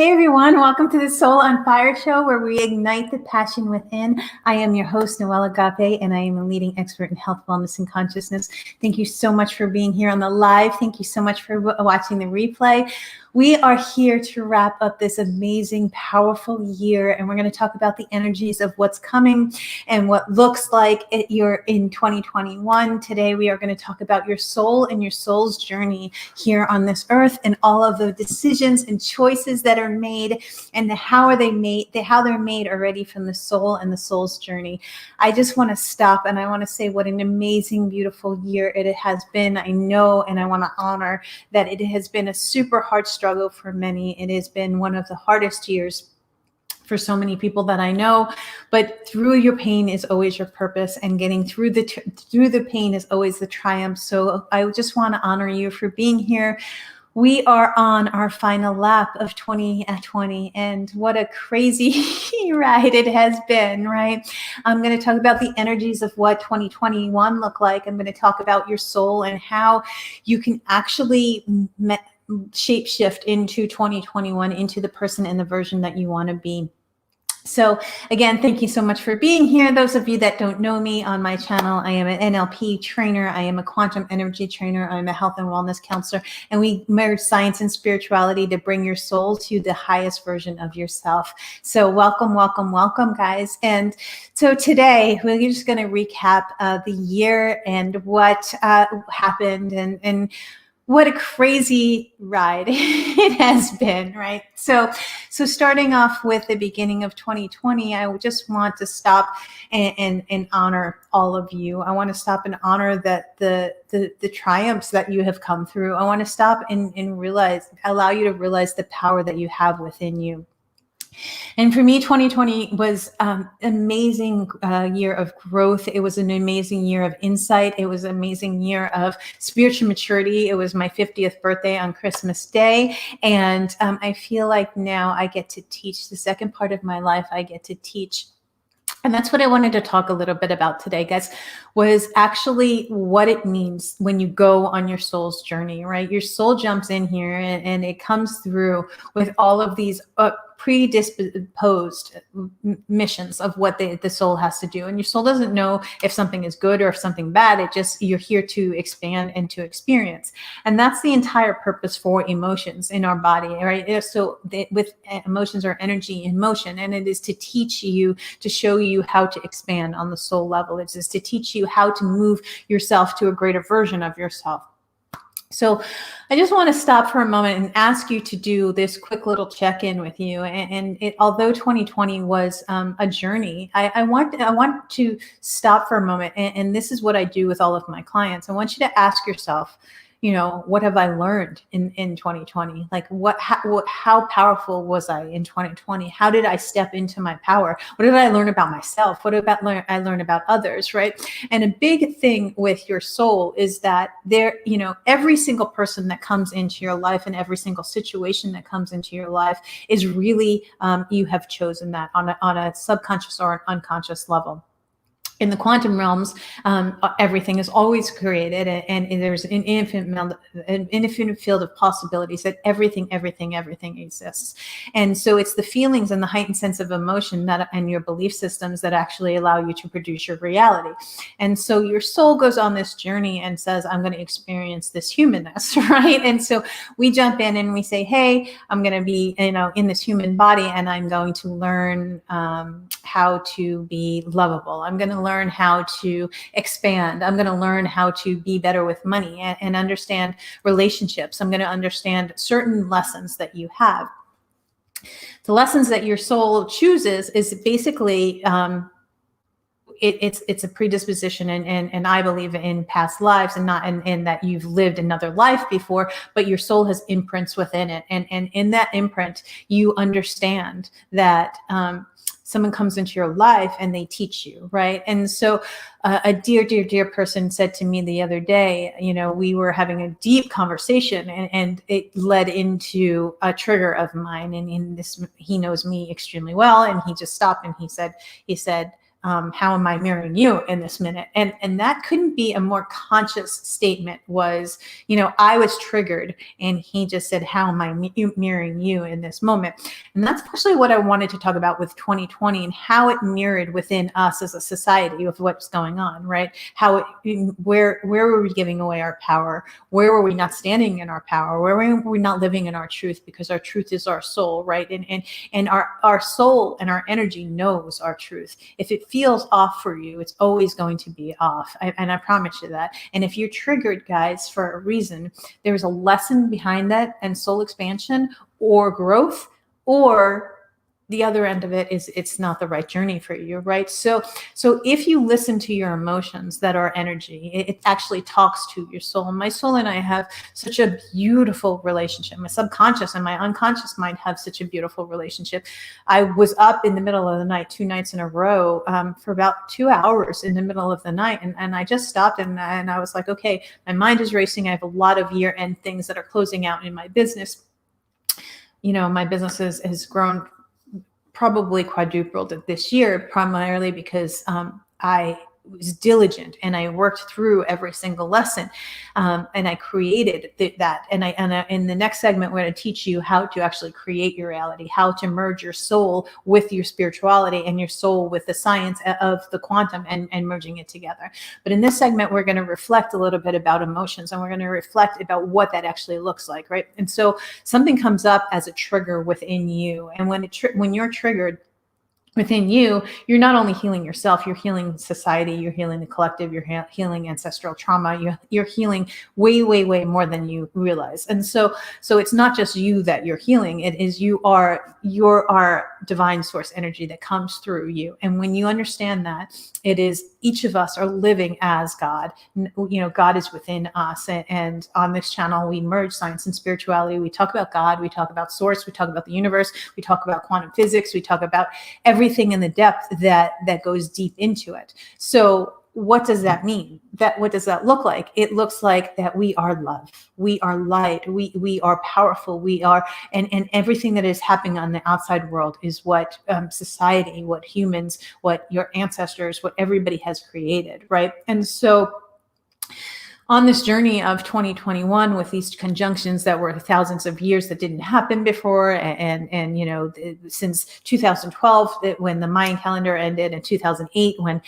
Hey everyone, welcome to the Soul on Fire show where we ignite the passion within. I am your host, Noelle Agape, and I am a leading expert in health, wellness, and consciousness. Thank you so much for being here on the live. Thank you so much for watching the replay. We are here to wrap up this amazing, powerful year, and we're going to talk about the energies of what's coming and what looks like you're in 2021. Today, we are going to talk about your soul and your soul's journey here on this earth and all of the decisions and choices that are made and how they're made already from the soul and the soul's journey. I just want to stop and I want to say what an amazing, beautiful year it has been. I know, and I want to honor that it has been a super hard struggle for many. It has been one of the hardest years for so many people that I know, but through your pain is always your purpose, and getting through the pain is always the triumph. So I just want to honor you for being here. We are on our final lap of 2020, and what a crazy ride it has been, right? I'm going to talk about the energies of what 2021 looked like. I'm going to talk about your soul and how you can actually shapeshift into 2021, into the person and the version that you want to be. So again, thank you so much for being here. Those of you that don't know me on my channel, I am an NLP trainer. I am a quantum energy trainer. I'm a health and wellness counselor. And we merge science and spirituality to bring your soul to the highest version of yourself. So welcome, welcome, welcome, guys. And so today, we're just going to recap the year and what happened and what a crazy ride it has been, right? So starting off with the beginning of 2020, I just want to stop and honor all of you. I want to stop and honor that the triumphs that you have come through. I want to stop and allow you to realize the power that you have within you. And for me, 2020 was an amazing year of growth. It was an amazing year of insight. It was an amazing year of spiritual maturity. It was my 50th birthday on Christmas Day. And I feel like now I get to teach the second part of my life. I get to teach. And that's what I wanted to talk a little bit about today, guys, was actually what it means when you go on your soul's journey, right? Your soul jumps in here and it comes through with all of these predisposed missions of what the soul has to do. And your soul doesn't know if something is good or if something bad. You're here to expand and to experience. And that's the entire purpose for emotions in our body, right? So with emotions are energy in motion, and it is to teach you, to show you how to expand on the soul level. It's just to teach you how to move yourself to a greater version of yourself. So I just want to stop for a moment and ask you to do this quick little check-in with you. And although 2020 was a journey, I want to stop for a moment. And this is what I do with all of my clients. I want you to ask yourself, what have I learned in 2020? Like how powerful was I in 2020? How did I step into my power? What did I learn about myself? What did I learn about others, right? And a big thing with your soul is that every single person that comes into your life and every single situation that comes into your life is really, you have chosen that on a subconscious or an unconscious level. In the quantum realms, everything is always created, and there's an infinite field of possibilities that everything exists. And so it's the feelings and the heightened sense of emotion and your belief systems that actually allow you to produce your reality. And so your soul goes on this journey and says, I'm going to experience this humanness, right? And so we jump in and we say, hey, I'm going to be, in this human body, and I'm going to learn how to be lovable. I'm going to learn how to expand. I'm going to learn how to be better with money and understand relationships. I'm going to understand certain lessons that you have. The lessons that your soul chooses is basically it's a predisposition, and I believe in past lives, and not in that you've lived another life before, but your soul has imprints within it, and in that imprint you understand that someone comes into your life and they teach you, right? And so a dear person said to me the other day, we were having a deep conversation, and it led into a trigger of mine. And in this, he knows me extremely well, and he just stopped and he said, how am I mirroring you in this minute? And that couldn't be a more conscious statement. Was, I was triggered, and he just said, how am I mirroring you in this moment? And that's actually what I wanted to talk about with 2020 and how it mirrored within us as a society of what's going on, right? Where were we giving away our power? Where were we not standing in our power? Where were we not living in our truth? Because our truth is our soul, right? And our soul and our energy knows our truth. If it feels off for you, it's always going to be off. And I promise you that. And if you're triggered, guys, for a reason, there's a lesson behind that, and soul expansion or growth, or the other end of it is it's not the right journey for you, right? So if you listen to your emotions that are energy, it actually talks to your soul. My soul and I have such a beautiful relationship. My subconscious and my unconscious mind have such a beautiful relationship. I was up in the middle of the night 2 nights in a row for about 2 hours in the middle of the night. And I just stopped and I was like, okay, my mind is racing. I have a lot of year-end things that are closing out in my business. My business has grown, probably quadrupled it this year, primarily because I was diligent and I worked through every single lesson, and I created that. And in the next segment, we're going to teach you how to actually create your reality, how to merge your soul with your spirituality and your soul with the science of the quantum and merging it together. But in this segment, we're going to reflect a little bit about emotions, and we're going to reflect about what that actually looks like, right? And so something comes up as a trigger within you, and when you're triggered within you, you're not only healing yourself, you're healing society, you're healing the collective, you're healing ancestral trauma, you're healing way, way, way more than you realize. And so it's not just you that you're healing, it is you're our divine source energy that comes through you. And when you understand that, it is each of us are living as God. God is within us. And on this channel, we merge science and spirituality. We talk about God, we talk about source, we talk about the universe, we talk about quantum physics, we talk about everything in the depth that goes deep into it. So what does that mean? What does that look like? It looks like that we are love, we are light, we are powerful, we are, and everything that is happening on the outside world is what society, what humans, what your ancestors, what everybody has created, right? And so on this journey of 2021 with these conjunctions that were thousands of years that didn't happen before, and since 2012 when the Mayan calendar ended, and 2008 when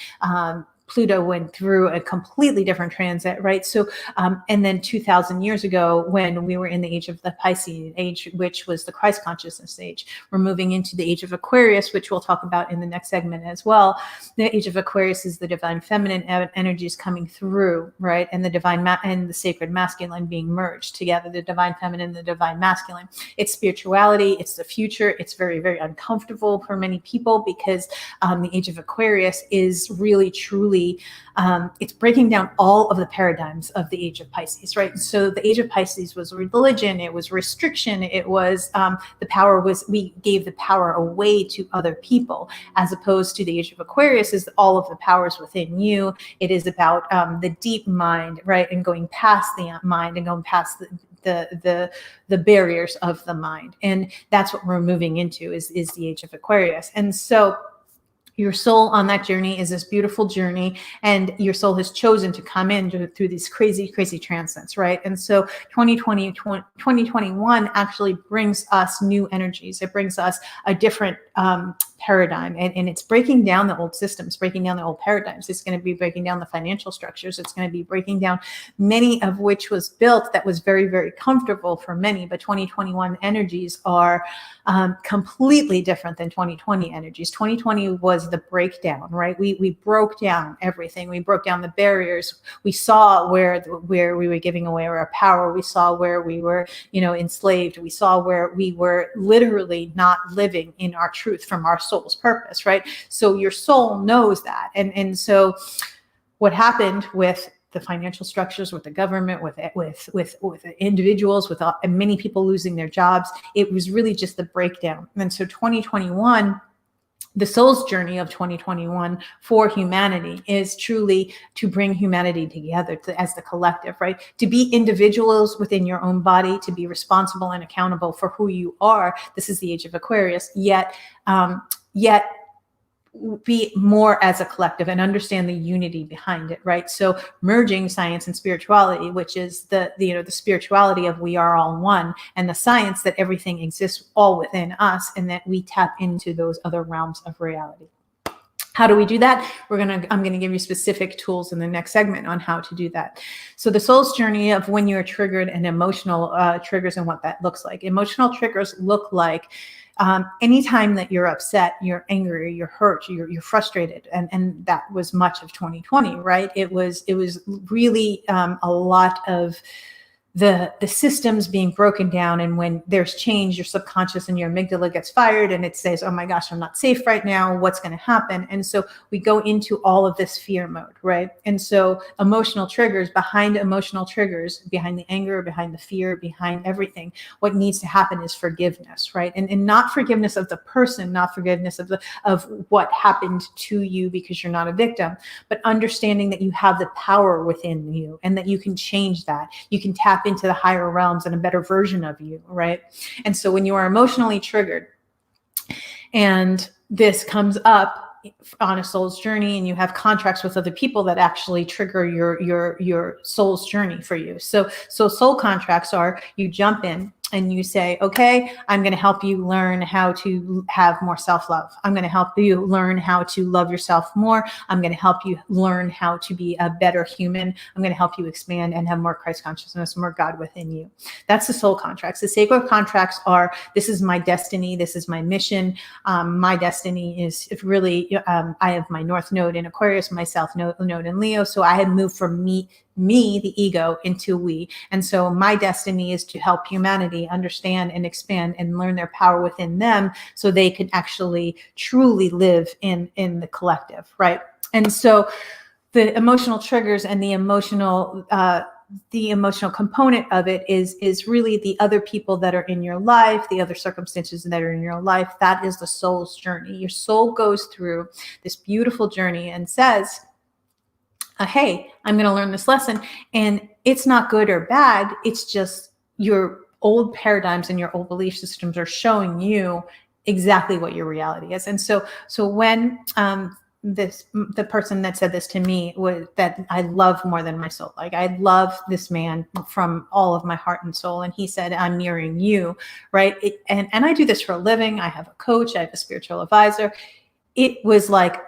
Pluto went through a completely different transit, right? So, and then 2,000 years ago, when we were in the age of the Piscean age, which was the Christ consciousness age, we're moving into the age of Aquarius, which we'll talk about in the next segment as well. The age of Aquarius is the divine feminine energies coming through, right? And the divine and the sacred masculine being merged together, the divine feminine and the divine masculine. It's spirituality, it's the future. It's very, very uncomfortable for many people because the age of Aquarius is really, truly, it's breaking down all of the paradigms of the age of Pisces, right? So the age of Pisces was religion, it was restriction, it was we gave the power away to other people, as opposed to the age of Aquarius is all of the powers within you. It is about the deep mind, right? And going past the mind and going past the barriers of the mind. And that's what we're moving into is the age of Aquarius. And so your soul on that journey is this beautiful journey, and your soul has chosen to come in through these crazy, crazy transits, right? And so 2021 actually brings us new energies. It brings us a different paradigm, and it's breaking down the old systems, breaking down the old paradigms. It's going to be breaking down the financial structures. It's going to be breaking down many of which was built that was very, very comfortable for many, but 2021 energies are completely different than 2020 energies. 2020 was the breakdown, right? We broke down everything. We broke down the barriers. We saw where we were giving away our power. We saw where we were, enslaved. We saw where we were literally not living in our truth from our soul's purpose, right? So your soul knows that. And so what happened with the financial structures, with the government, with individuals, with many people losing their jobs, it was really just the breakdown. And so 2021, the soul's journey of 2021 for humanity is truly to bring humanity together as the collective, right? To be individuals within your own body, to be responsible and accountable for who you are. This is the age of Aquarius. Yet be more as a collective and understand the unity behind it, right? So merging science and spirituality, which is the spirituality of we are all one, and the science that everything exists all within us, and that we tap into those other realms of reality. How do we do that? I'm going to give you specific tools in the next segment on how to do that. So the soul's journey of when you're triggered and emotional triggers and what that looks like. Emotional triggers look like anytime that you're upset, you're angry, you're hurt, you're frustrated. And that was much of 2020, right? It was really a lot of the systems being broken down. And when there's change, your subconscious and your amygdala gets fired and it says, oh my gosh, I'm not safe right now. What's going to happen? And so we go into all of this fear mode, right? And so emotional triggers, behind the anger, behind the fear, behind everything, what needs to happen is forgiveness, right? And not forgiveness of the person, not forgiveness of what happened to you because you're not a victim, but understanding that you have the power within you and that you can change that. You can tap into the higher realms and a better version of you, right? And so when you are emotionally triggered and this comes up on a soul's journey and you have contracts with other people that actually trigger your soul's journey for you. So soul contracts are, you jump in and you say, okay, I'm going to help you learn how to have more self-love. I'm going to help you learn how to love yourself more. I'm going to help you learn how to be a better human. I'm going to help you expand and have more Christ consciousness, more God within you. That's the soul contracts. The sacred contracts are, this is my destiny. This is my mission. My destiny is really, I have my North Node in Aquarius, my South Node in Leo. So I had moved from me, the ego, into we. And so my destiny is to help humanity understand and expand and learn their power within them so they can actually truly live in the collective, right? And so the emotional triggers and the emotional component of it is really the other people that are in your life, the other circumstances that are in your life. That is the soul's journey. Your soul goes through this beautiful journey and says, hey, I'm going to learn this lesson. And it's not good or bad. It's just your old paradigms and your old belief systems are showing you exactly what your reality is. And so when the person that said this to me was that I love more than my soul. Like, I love this man from all of my heart and soul. And he said, I'm mirroring you, right? And I do this for a living. I have a coach. I have a spiritual advisor. It was like,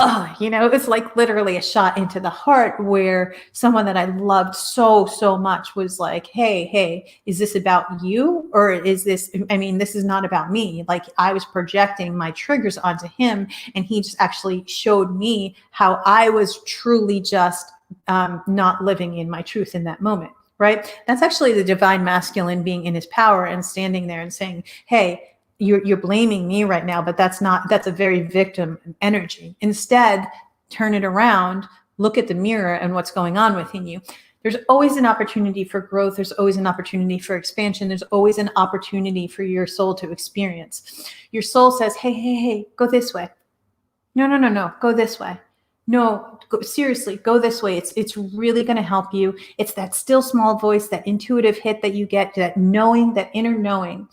oh, it's like literally a shot into the heart where someone that I loved so much was like, hey, is this about you? Or is this, this is not about me. Like, I was projecting my triggers onto him, and he just actually showed me how I was truly just not living in my truth in that moment, right? That's actually the divine masculine being in his power and standing there and saying, hey, you're blaming me right now, but that's a very victim energy. Instead, turn it around, look at the mirror and what's going on within you. There's always an opportunity for growth. There's always an opportunity for expansion. There's always an opportunity for your soul to experience. Your soul says, hey, go this way. No, go this way. No, seriously, go this way. It's really going to help you. It's that still small voice, that intuitive hit that you get, that knowing, that inner knowing.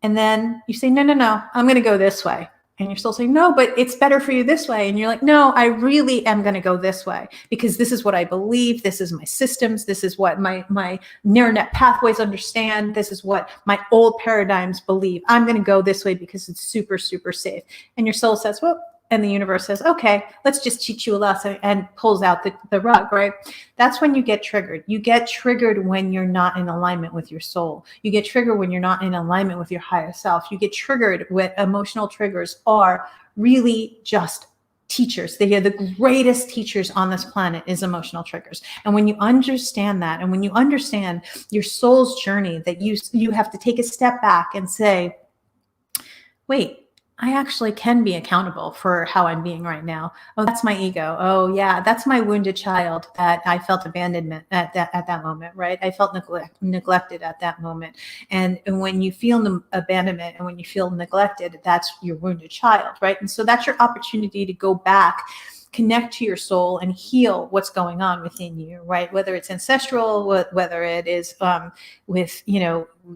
And then you say, no, I'm going to go this way. And you're still saying, no, but it's better for you this way. And you're like, no, I really am going to go this way because this is what I believe. This is my systems. This is what my neural net pathways understand. This is what my old paradigms believe. I'm going to go this way because it's super, super safe. And your soul says, well, and the universe says, okay, let's just teach you a lesson, and pulls out the rug, right? That's when you get triggered. You get triggered when you're not in alignment with your soul. You get triggered when you're not in alignment with your higher self. You get triggered when emotional triggers are really just teachers. They are the greatest teachers on this planet is emotional triggers. And when you understand that, and when you understand your soul's journey, that you have to take a step back and say, wait, I actually can be accountable for how I'm being right now. Oh, that's my ego. Oh yeah, that's my wounded child that I felt abandonment at that moment, right? I felt neglected at that moment. And when you feel abandonment and when you feel neglected, that's your wounded child, right? And so that's your opportunity to go back, connect to your soul and heal what's going on within you, right? Whether it's ancestral, whether it is with,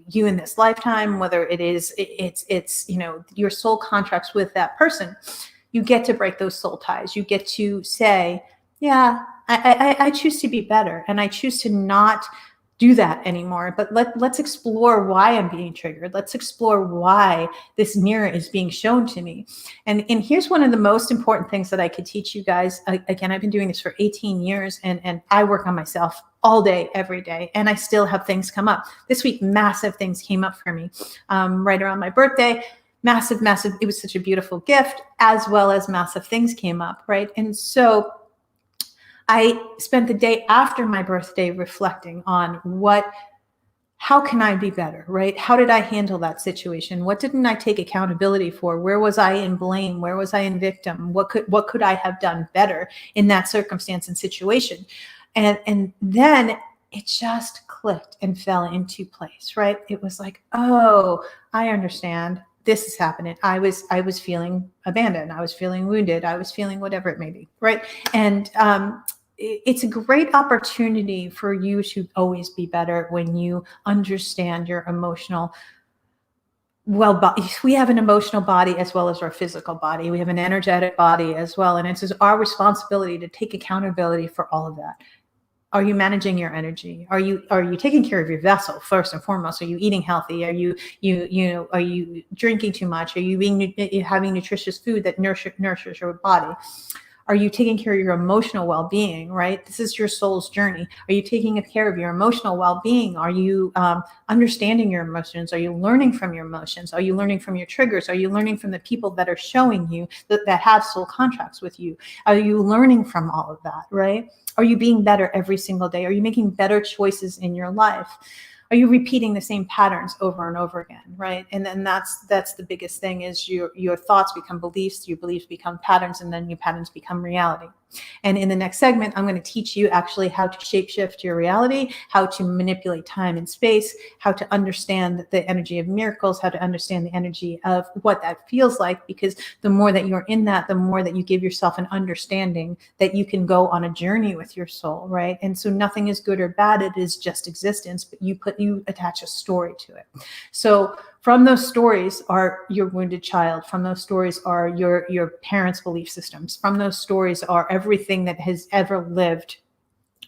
you in this lifetime, whether it is, it's your soul contracts with that person. you get to break those soul ties. You get to say, yeah, I choose to be better, and I choose to not do that anymore. But let's explore why I'm being triggered. Let's explore why this mirror is being shown to me. And here's one of the most important things that I could teach you guys. Again, I've been doing this for 18 years, and I work on myself all day, every day, and I still have things come up. This week, massive things came up for me right around my birthday. Massive. It was such a beautiful gift, as well as massive things came up, right? And so I spent the day after my birthday reflecting on how can I be better, right? How did I handle that situation? What didn't I take accountability for? Where was I in blame? Where was I in victim? What could I have done better in that circumstance and situation? And then it just clicked and fell into place, right? It was like, oh, I understand. This is happening. I was feeling abandoned. I was feeling wounded. I was feeling whatever it may be, right? And it's a great opportunity for you to always be better when you understand your emotional well-being. We have an emotional body as well as our physical body. We have an energetic body as well. And it's our responsibility to take accountability for all of that. Are you managing your energy? Are you taking care of your vessel first and foremost? Are you eating healthy? Are you drinking too much? Are you having nutritious food that nourishes your body? Are you taking care of your emotional well-being, right? This is your soul's journey. Are you taking care of your emotional well-being? Are you understanding your emotions? Are you learning from your emotions? Are you learning from your triggers? Are you learning from the people that are showing you that have soul contracts with you? Are you learning from all of that, right? Are you being better every single day? Are you making better choices in your life? Are you repeating the same patterns over and over again, right? And then that's the biggest thing is your thoughts become beliefs, your beliefs become patterns, and then your patterns become reality. And in the next segment, I'm going to teach you actually how to shapeshift your reality, how to manipulate time and space, how to understand the energy of miracles, how to understand the energy of what that feels like, because the more that you're in that, the more that you give yourself an understanding that you can go on a journey with your soul, right? And so nothing is good or bad. It is just existence, but you attach a story to it. So from those stories are your wounded child. From those stories are your parents' belief systems. From those stories are everything that has ever lived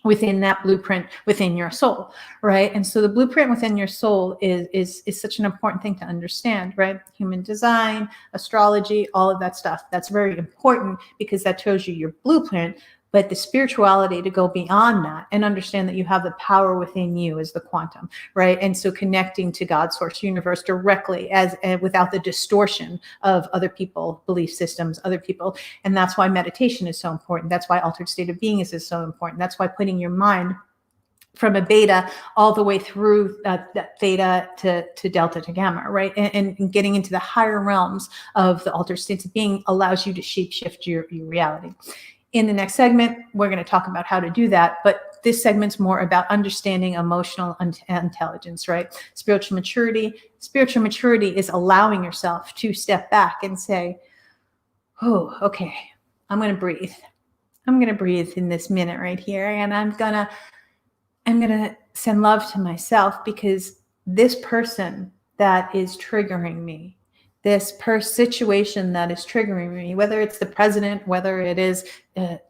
within that blueprint within your soul, right? And so the blueprint within your soul is such an important thing to understand, right? Human design, astrology, all of that stuff. That's very important because that shows you your blueprint. But the spirituality to go beyond that and understand that you have the power within you is the quantum, right? And so connecting to God, source, universe directly as without the distortion of other people, belief systems, other people. And that's why meditation is so important. That's why altered state of being is so important. That's why putting your mind from a beta all the way through that theta to delta to gamma, right? And getting into the higher realms of the altered states of being allows you to shapeshift your reality. In the next segment, we're going to talk about how to do that, but this segment's more about understanding emotional intelligence, right? Spiritual maturity. Spiritual maturity is allowing yourself to step back and say, oh, okay, I'm going to breathe. I'm going to breathe in this minute right here, and I'm going to send love to myself because this person that is triggering me, this situation that is triggering me, whether it's the president, whether it is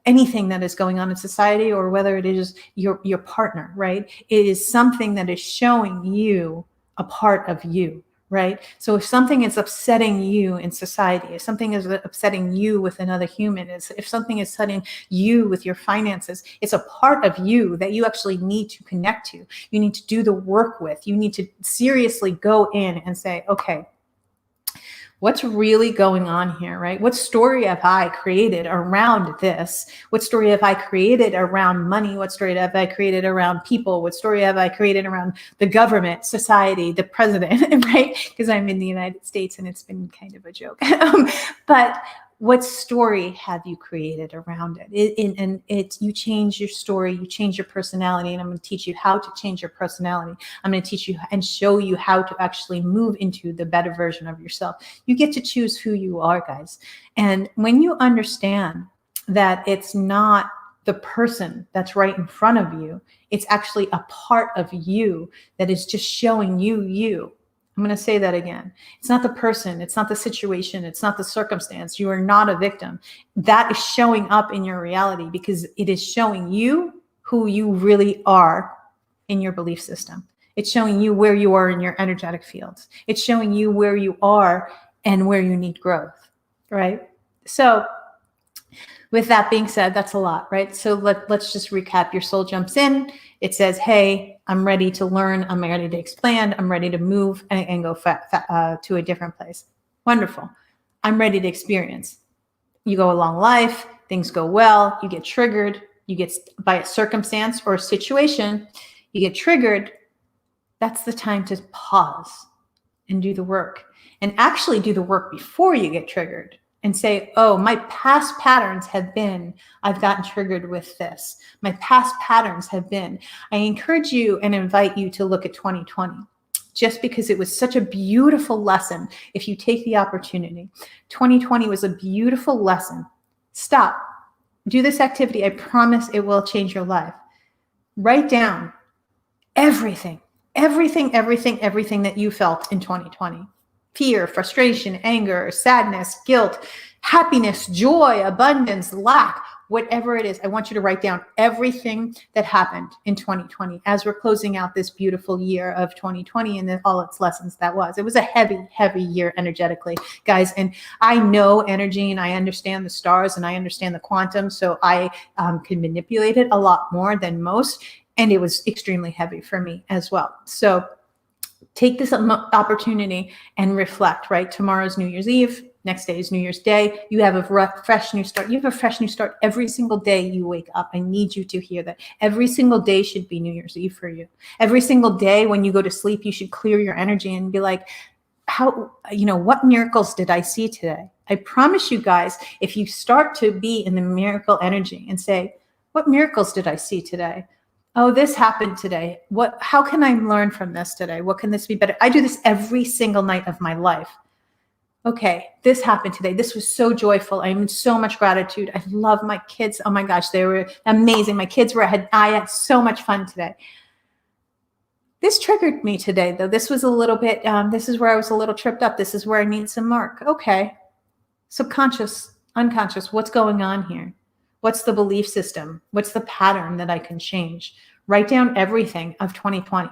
anything that is going on in society, or whether it is your partner, right? It is something that is showing you a part of you, right? So if something is upsetting you in society, if something is upsetting you with another human, if something is upsetting you with your finances, it's a part of you that you actually need to connect to. You need to do the work with. You need to seriously go in and say, okay, what's really going on here, right? What story have I created around this? What story have I created around money? What story have I created around people? What story have I created around the government, society, the president, right? Because I'm in the United States and it's been kind of a joke. But what story have you created around it? You change your story, you change your personality, and I'm going to teach you how to change your personality. I'm going to teach you and show you how to actually move into the better version of yourself. You get to choose who you are, guys. And when you understand that it's not the person that's right in front of you, it's actually a part of you that is just showing you, I'm going to say that again. It's not the person. It's not the situation. It's not the circumstance. You are not a victim. That is showing up in your reality because it is showing you who you really are in your belief system. It's showing you where you are in your energetic fields. It's showing you where you are and where you need growth, right? So with that being said, that's a lot, right? So let's just recap. Your soul jumps in. It says, hey, I'm ready to learn. I'm ready to expand. I'm ready to move and go to a different place. Wonderful. I'm ready to experience. You go along life. Things go well. You get triggered. You get by a circumstance or a situation. You get triggered. That's the time to pause and do the work, and actually do the work before you get triggered and say, oh, my past patterns have been, I've gotten triggered with this. My past patterns have been. I encourage you and invite you to look at 2020, just because it was such a beautiful lesson. If you take the opportunity, 2020 was a beautiful lesson. Stop, do this activity. I promise it will change your life. Write down everything that you felt in 2020. Fear, frustration, anger, sadness, guilt, happiness, joy, abundance, lack, whatever it is. I want you to write down everything that happened in 2020 as we're closing out this beautiful year of 2020 and all its lessons that was. It was a heavy, heavy year energetically, guys. And I know energy and I understand the stars and I understand the quantum. So I can manipulate it a lot more than most. And it was extremely heavy for me as well. So take this opportunity and reflect, right? Tomorrow's New Year's Eve. Next day is New Year's Day. You have a fresh new start. You have a fresh new start every single day you wake up. I need you to hear that. Every single day should be New Year's Eve for you. Every single day when you go to sleep, you should clear your energy and be like, what miracles did I see today? I promise you guys, if you start to be in the miracle energy and say, what miracles did I see today? Oh, this happened today. How can I learn from this today? What can this be better? I do this every single night of my life. Okay, this happened today. This was so joyful. I'm in so much gratitude. I love my kids. Oh my gosh, they were amazing. My kids I had so much fun today. This triggered me today, though. This was a little bit, this is where I was a little tripped up. This is where I need some work. Okay, subconscious, unconscious, what's going on here? What's the belief system? What's the pattern that I can change? Write down everything of 2020.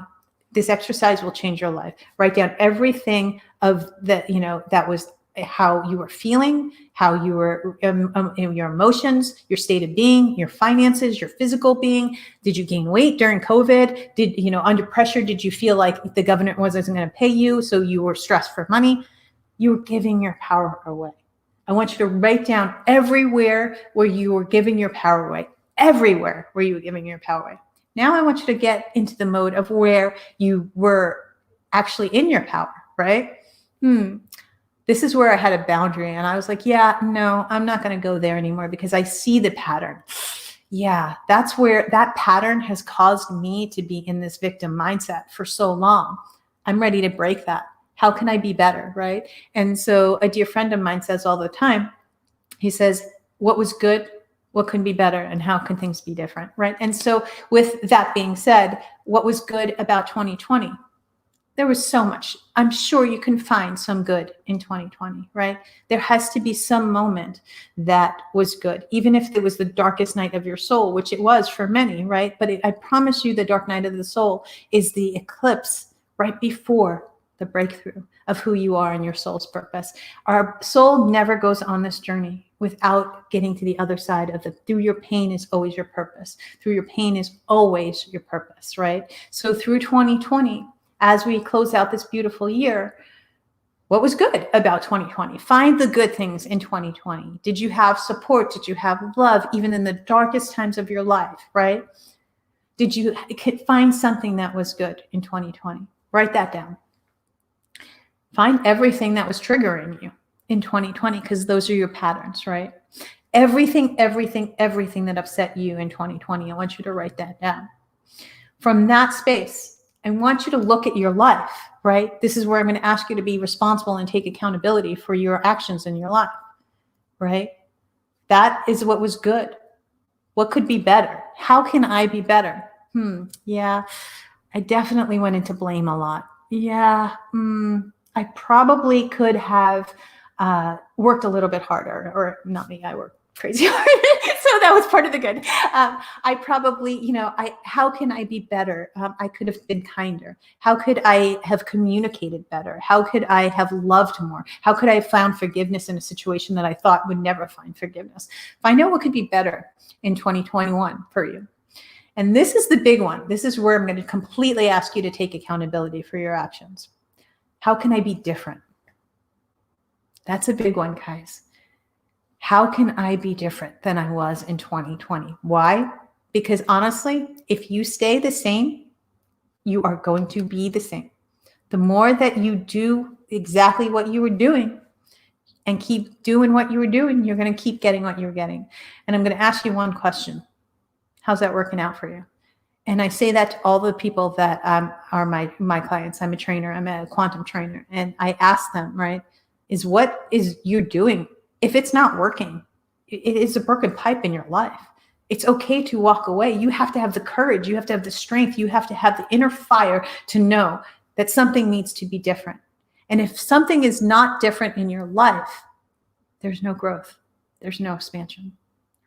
This exercise will change your life. Write down everything of that, that was how you were feeling, how you were, your emotions, your state of being, your finances, your physical being. Did you gain weight during COVID? Did, under pressure, did you feel like the government wasn't going to pay you, so you were stressed for money? You were giving your power away. I want you to write down everywhere where you were giving your power away, everywhere where you were giving your power away. Now I want you to get into the mode of where you were actually in your power, right? This is where I had a boundary and I was like, yeah, no, I'm not going to go there anymore because I see the pattern. Yeah, that's where that pattern has caused me to be in this victim mindset for so long. I'm ready to break that. How can I be better, right? And so a dear friend of mine says all the time, he says, what was good, what can be better, and how can things be different, right? And so with that being said, what was good about 2020? There was so much. I'm sure you can find some good in 2020, right? There has to be some moment that was good, even if it was the darkest night of your soul, which it was for many, right? But I promise you the dark night of the soul is the eclipse right before the breakthrough of who you are and your soul's purpose. Our soul never goes on this journey without getting to the other side of it. Through your pain is always your purpose. Through your pain is always your purpose, right? So through 2020, as we close out this beautiful year, what was good about 2020? Find the good things in 2020. Did you have support? Did you have love, even in the darkest times of your life, right? Did you find something that was good in 2020? Write that down. Find everything that was triggering you in 2020, because those are your patterns, right? Everything that upset you in 2020, I want you to write that down. From that space, I want you to look at your life, right? This is where I'm going to ask you to be responsible and take accountability for your actions in your life, right? That is what was good. What could be better? How can I be better? Yeah, I definitely went into blame a lot. Yeah, I probably could have worked a little bit harder, or not me, I work crazy hard. So that was part of the good. I probably, how can I be better? I could have been kinder. How could I have communicated better? How could I have loved more? How could I have found forgiveness in a situation that I thought would never find forgiveness? Find out what could be better in 2021 for you. And this is the big one. This is where I'm going to completely ask you to take accountability for your actions. How can I be different? That's a big one, guys. How can I be different than I was in 2020? Why? Because honestly, if you stay the same, you are going to be the same. The more that you do exactly what you were doing and keep doing what you were doing, you're going to keep getting what you're getting. And I'm going to ask you one question. How's that working out for you? And I say that to all the people that are my clients. I'm a trainer. I'm a quantum trainer. And I ask them, right, is what is you're doing? If it's not working, it is a broken pipe in your life. It's okay to walk away. You have to have the courage. You have to have the strength. You have to have the inner fire to know that something needs to be different. And if something is not different in your life, there's no growth. There's no expansion,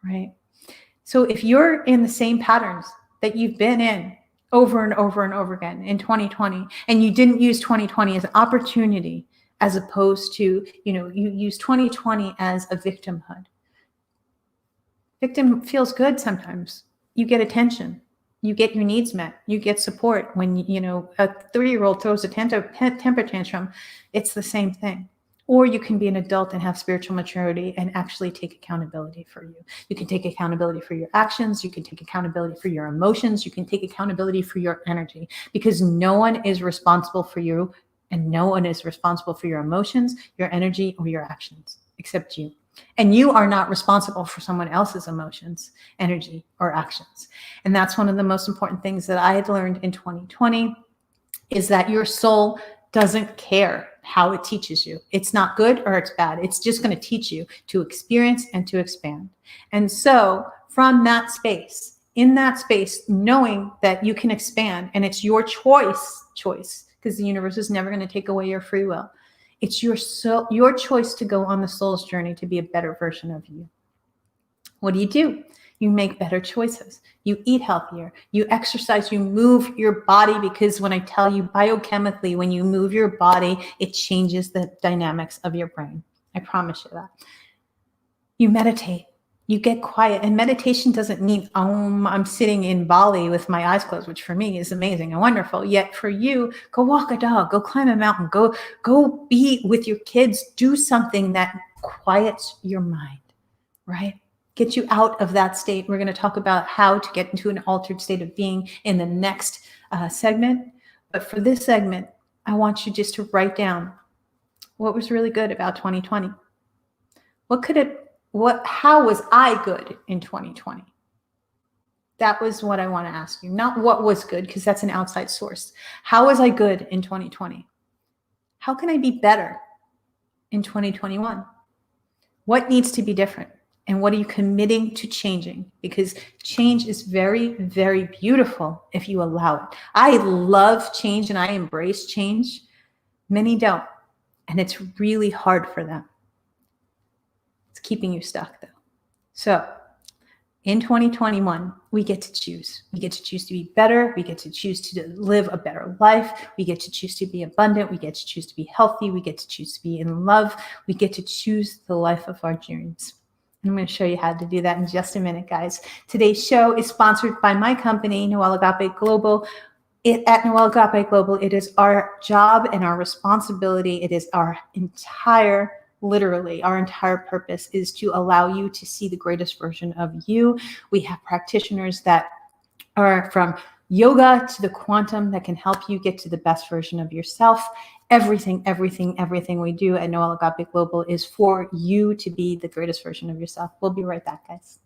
right? So if you're in the same patterns that you've been in over and over and over again in 2020, and you didn't use 2020 as an opportunity, as opposed to, you use 2020 as a victimhood. Victim feels good sometimes. You get attention. You get your needs met. You get support. When, a 3-year-old throws a temper tantrum, it's the same thing. Or you can be an adult and have spiritual maturity and actually take accountability for you. You can take accountability for your actions. You can take accountability for your emotions. You can take accountability for your energy, because no one is responsible for you, and no one is responsible for your emotions, your energy, or your actions except you. And you are not responsible for someone else's emotions, energy, or actions. And that's one of the most important things that I had learned in 2020, is that your soul doesn't care how it teaches you. It's not good or it's bad. It's just going to teach you to experience and to expand. And so from that space, in that space, knowing that you can expand, and it's your choice, because the universe is never going to take away your free will. It's your choice to go on the soul's journey to be a better version of you. What do? You make better choices. You eat healthier. You exercise. You move your body, because when I tell you biochemically, when you move your body, it changes the dynamics of your brain. I promise you that. You meditate. You get quiet. And meditation doesn't mean, I'm sitting in Bali with my eyes closed, which for me is amazing and wonderful. Yet for you, go walk a dog, go climb a mountain, go be with your kids, do something that quiets your mind, right? Get you out of that state. We're going to talk about how to get into an altered state of being in the next segment. But for this segment, I want you just to write down what was really good about 2020. How was I good in 2020? That was what I want to ask you. Not what was good, because that's an outside source. How was I good in 2020? How can I be better in 2021? What needs to be different? And what are you committing to changing? Because change is very, very beautiful if you allow it. I love change and I embrace change. Many don't. And it's really hard for them. It's keeping you stuck, though. So in 2021, we get to choose. We get to choose to be better. We get to choose to live a better life. We get to choose to be abundant. We get to choose to be healthy. We get to choose to be in love. We get to choose the life of our dreams. And I'm going to show you how to do that in just a minute, guys. Today's show is sponsored by my company, Noelle Agape Global. At Noelle Agape Global, it is our job and our responsibility. It is our entire purpose is to allow you to see the greatest version of you. We have practitioners that are from yoga to the quantum that can help you get to the best version of yourself. Everything we do at Noelle Agape Global is for you to be the greatest version of yourself. We'll be right back, guys.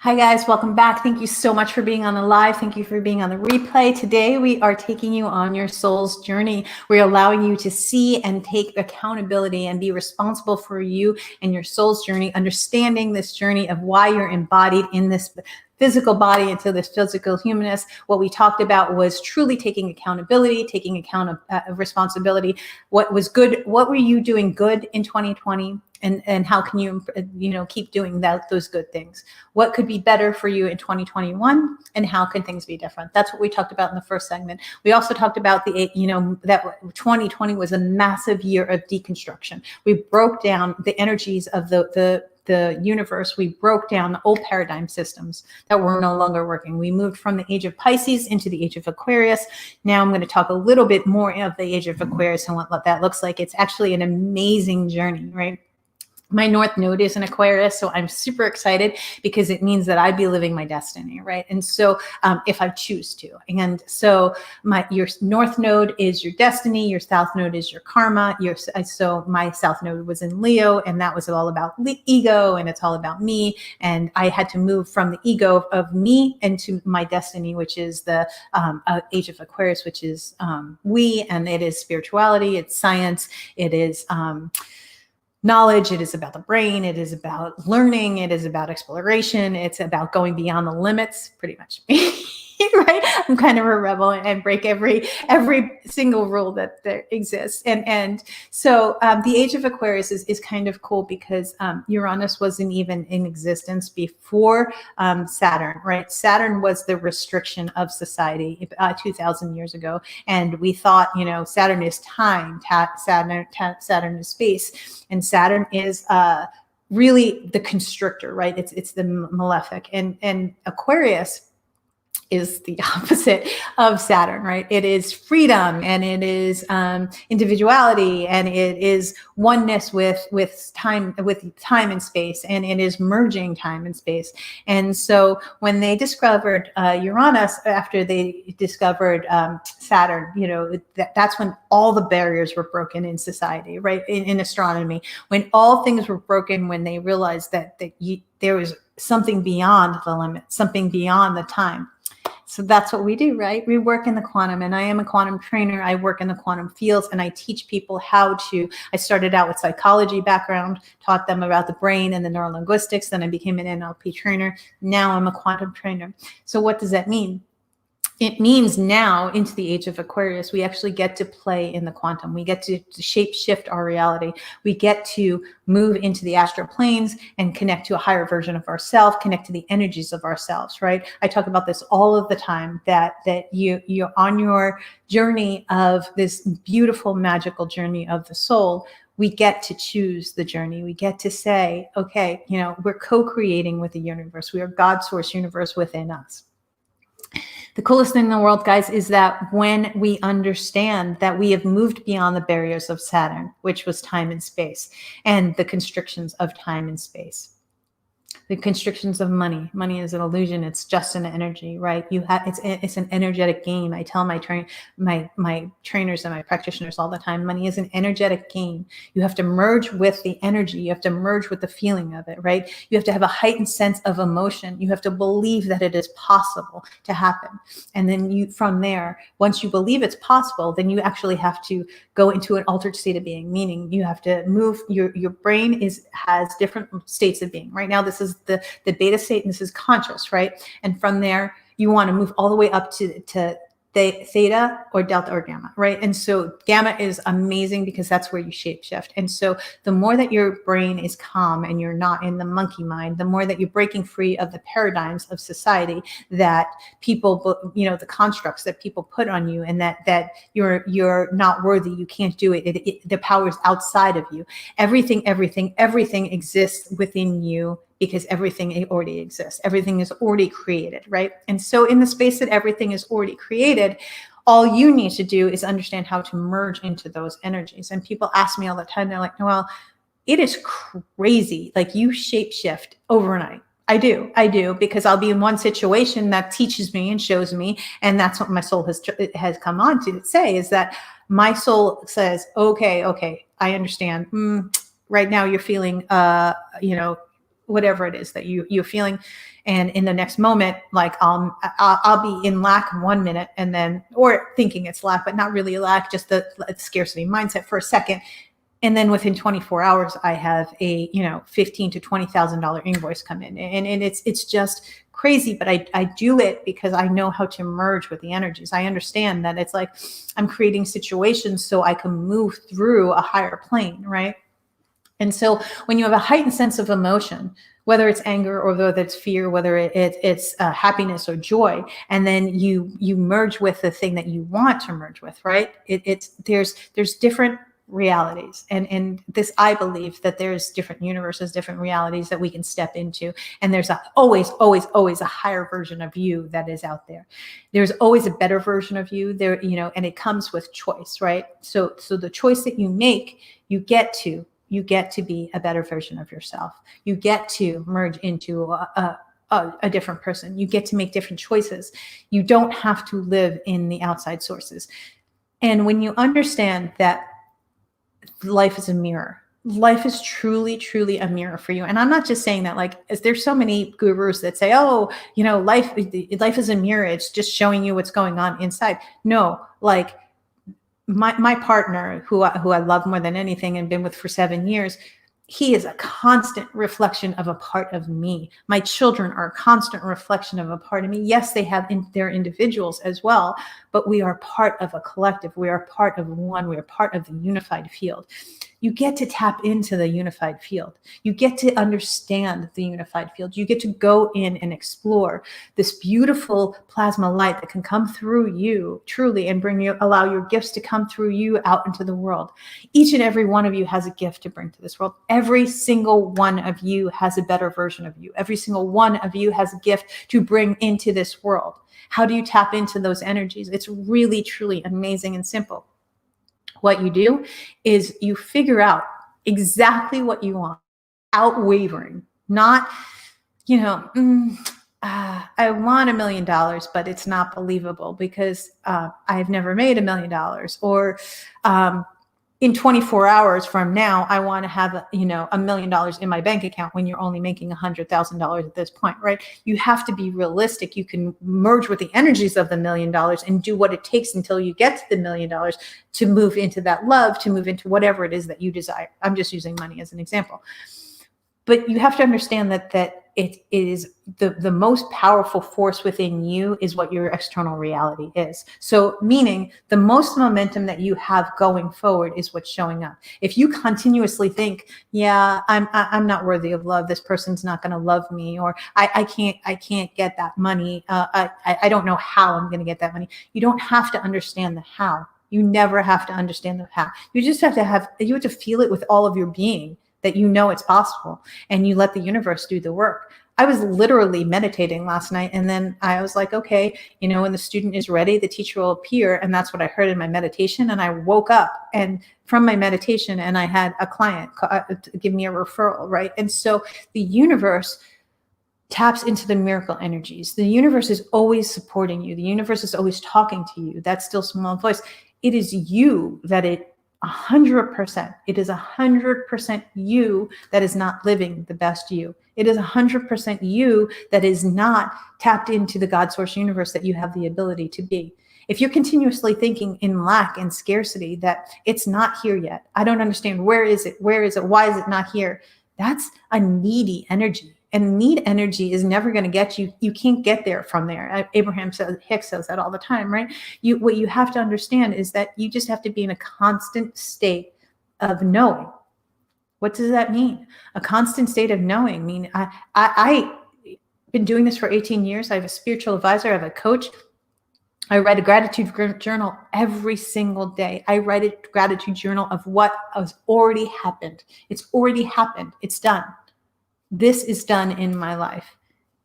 Hi guys, welcome back. Thank you so much for being on the live. Thank you for being on the replay. Today we are taking you on your soul's journey. We're allowing you to see and take accountability and be responsible for you and your soul's journey, understanding this journey of why you're embodied in this physical body into this physical humanness. What we talked about was truly taking accountability, taking account of responsibility. What was good? What were you doing good in 2020? And how can you keep doing those good things? What could be better for you in 2021, and how can things be different? That's what we talked about in the first segment. We also talked about that 2020 was a massive year of deconstruction. We broke down the energies of the universe. We broke down the old paradigm systems that were no longer working. We moved from the age of Pisces into the age of Aquarius. Now I'm going to talk a little bit more of the age of Aquarius and what that looks like. It's actually an amazing journey, right? My North Node is in Aquarius, so I'm super excited because it means that I'd be living my destiny, right? And so if I choose to. And so your North Node is your destiny, your South Node is your karma. So my South Node was in Leo, and that was all about ego, and it's all about me. And I had to move from the ego of me into my destiny, which is the age of Aquarius, which is we, and it is spirituality, it's science, it is knowledge, it is about the brain, it is about learning, it is about exploration, it's about going beyond the limits, pretty much. Right? I'm kind of a rebel and break every single rule that there exists. And so the age of Aquarius is kind of cool because Uranus wasn't even in existence before Saturn, right? Saturn was the restriction of society 2,000 years ago. And we thought, Saturn is time, Saturn is space, and Saturn is really the constrictor, right? It's the malefic. And Aquarius is the opposite of Saturn, right? It is freedom, and it is individuality, and it is oneness with time and space, and it is merging time and space. And so when they discovered Uranus, after they discovered Saturn, that's when all the barriers were broken in society, right? In astronomy, when all things were broken, when they realized that there was something beyond the limit, something beyond the time. So that's what we do, right? We work in the quantum, and I am a quantum trainer. I work in the quantum fields, and I teach people I started out with psychology background, taught them about the brain and the neurolinguistics. Then I became an NLP trainer. Now I'm a quantum trainer. So what does that mean? It means now into the age of Aquarius, we actually get to play in the quantum. We get to shape shift our reality. We get to move into the astral planes and connect to a higher version of ourselves, connect to the energies of ourselves, right? I talk about this all of the time, that you're on your journey of this beautiful, magical journey of the soul. We get to choose the journey. We get to say, okay, we're co-creating with the universe. We are God source universe within us. The coolest thing in the world, guys, is that when we understand that we have moved beyond the barriers of Saturn, which was time and space, and the constrictions of time and space, the constrictions of money. Money is an illusion. It's just an energy, right? It's an energetic game. I tell my trainers and my practitioners all the time, money is an energetic game. You have to merge with the energy. You have to merge with the feeling of it, right? You have to have a heightened sense of emotion. You have to believe that it is possible to happen. And then from there, once you believe it's possible, then you actually have to go into an altered state of being, meaning you have to move, your brain has different states of being. Right now, this is the beta state, and this is conscious, right? And from there, you want to move all the way up to theta or delta or gamma, right? And so gamma is amazing because that's where you shape shift. And so the more that your brain is calm and you're not in the monkey mind, the more that you're breaking free of the paradigms of society that people, the constructs that people put on you, and that you're not worthy, you can't do it. The power is outside of you. Everything exists within you, because everything already exists. Everything is already created, right? And so in the space that everything is already created, all you need to do is understand how to merge into those energies. And people ask me all the time, they're like, Noelle, it is crazy. Like, you shape shift overnight. I do, because I'll be in one situation that teaches me and shows me, and that's what my soul has come on to say, is that my soul says, okay, I understand. Right now you're feeling, whatever it is that you're feeling. And in the next moment, like I'll be in lack 1 minute, and then, or thinking it's lack, but not really lack, just the scarcity mindset for a second. And then within 24 hours, I have a, $15,000 to $20,000 invoice come in. And it's just crazy, but I do it because I know how to merge with the energies. I understand that it's like I'm creating situations so I can move through a higher plane, right? And so when you have a heightened sense of emotion, whether it's anger or whether it's fear, whether it's happiness or joy, and then you merge with the thing that you want to merge with, right? There's different realities, and this, I believe that there's different universes, different realities that we can step into, and there's always a higher version of you that is out there. There's always a better version of you there, and it comes with choice, right? So the choice that you make, you get to be a better version of yourself. You get to merge into a different person. You get to make different choices. You don't have to live in the outside sources. And when you understand that life is a mirror, life is truly, truly a mirror for you. And I'm not just saying that, like, there's so many gurus that say, oh, life is a mirror. It's just showing you what's going on inside. No, like, my partner, who I love more than anything and been with for 7 years, he is a constant reflection of a part of me. My children are a constant reflection of a part of me. Yes, they have their individuals as well, but we are part of a collective. We are part of one. We are part of the unified field. You get to tap into the unified field. You get to understand the unified field. You get to go in and explore this beautiful plasma light that can come through you truly and allow your gifts to come through you out into the world. Each and every one of you has a gift to bring to this world. Every single one of you has a better version of you. Every single one of you has a gift to bring into this world. How do you tap into those energies? It's really, truly amazing and simple. What you do is you figure out exactly what you want, without wavering, not, I want $1 million, but it's not believable because I've never made $1 million, or in 24 hours from now, I want to have, $1 million in my bank account, when you're only making $100,000 at this point, right? You have to be realistic. You can merge with the energies of the $1 million and do what it takes until you get to the $1 million to move into that love, to move into whatever it is that you desire. I'm just using money as an example. But you have to understand that it is the most powerful force within you is what your external reality is. So meaning the most momentum that you have going forward is what's showing up. If you continuously think, yeah, I'm not worthy of love, this person's not going to love me, or I can't get that money, I don't know how I'm going to get that money. You don't have to understand the how. You never have to understand the how. You just have to feel it with all of your being, that it's possible, and you let the universe do the work. I was literally meditating last night, and then I was like, okay, when the student is ready, the teacher will appear. And that's what I heard in my meditation. And I woke up and from my meditation, and I had a client give me a referral, right? And so the universe taps into the miracle energies. The universe is always supporting you. The universe is always talking to you. That still small voice. It is you that 100%. It is 100% you that is not living the best you. It is 100% you that is not tapped into the God source universe that you have the ability to be. If you're continuously thinking in lack and scarcity, that it's not here yet, I don't understand, where is it? Why is it not here? That's a needy energy. And need energy is never going to get you. You can't get there from there. Abraham Hicks says that all the time, right? What you have to understand is that you just have to be in a constant state of knowing. What does that mean? A constant state of knowing. I mean, I've been doing this for 18 years. I have a spiritual advisor. I have a coach. I write a gratitude journal every single day. I write a gratitude journal of what has already happened. It's already happened. It's done. This is done in my life.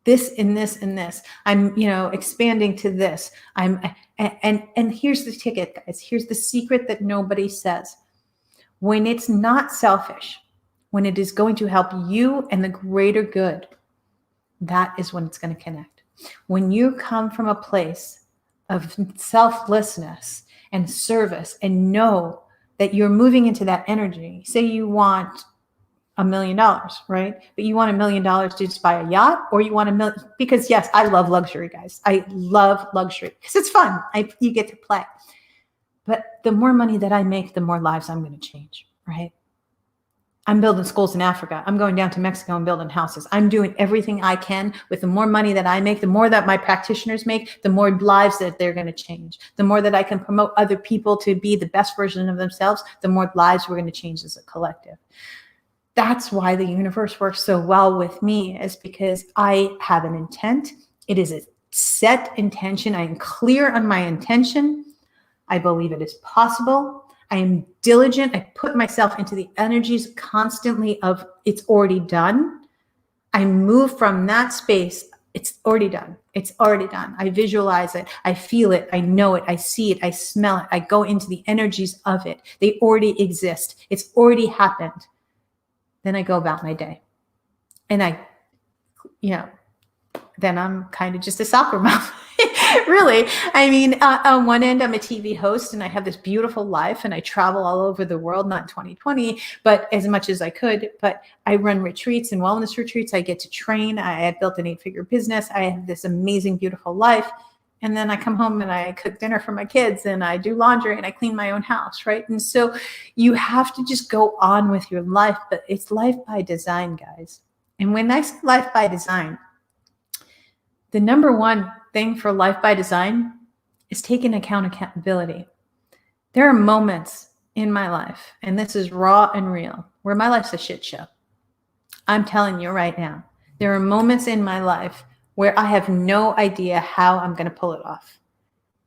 This and this and this. I'm, expanding to this. And here's the ticket, guys. Here's the secret that nobody says. When it's not selfish, when it is going to help you and the greater good, that is when it's going to connect. When you come from a place of selflessness and service and know that you're moving into that energy, say you want $1 million, right? But you want $1 million to just buy a yacht, or you want $1 million, because yes, I love luxury, guys. I love luxury because it's fun. You get to play. But the more money that I make, the more lives I'm going to change, right? I'm building schools in Africa. I'm going down to Mexico and building houses. I'm doing everything I can with the more money that I make, the more that my practitioners make, the more lives that they're going to change. The more that I can promote other people to be the best version of themselves, the more lives we're going to change as a collective. That's why the universe works so well with me, is because I have an intent. It is a set intention. I am clear on my intention. I believe it is possible. I am diligent. I put myself into the energies constantly of it's already done. I move from that space. It's already done. It's already done. I visualize it. I feel it. I know it. I see it. I smell it. I go into the energies of it. They already exist. It's already happened. Then I go about my day. And then I'm kind of just a soccer mom. Really. I mean, on one end, I'm a TV host and I have this beautiful life and I travel all over the world, not in 2020, but as much as I could. But I run retreats and wellness retreats. I get to train. I had built an 8-figure business. I have this amazing, beautiful life. And then I come home and I cook dinner for my kids and I do laundry and I clean my own house, right? And so you have to just go on with your life, but it's life by design, guys. And when I say life by design, the number one thing for life by design is taking accountability. There are moments in my life, and this is raw and real, where my life's a shit show. I'm telling you right now, there are moments in my life where I have no idea how I'm going to pull it off.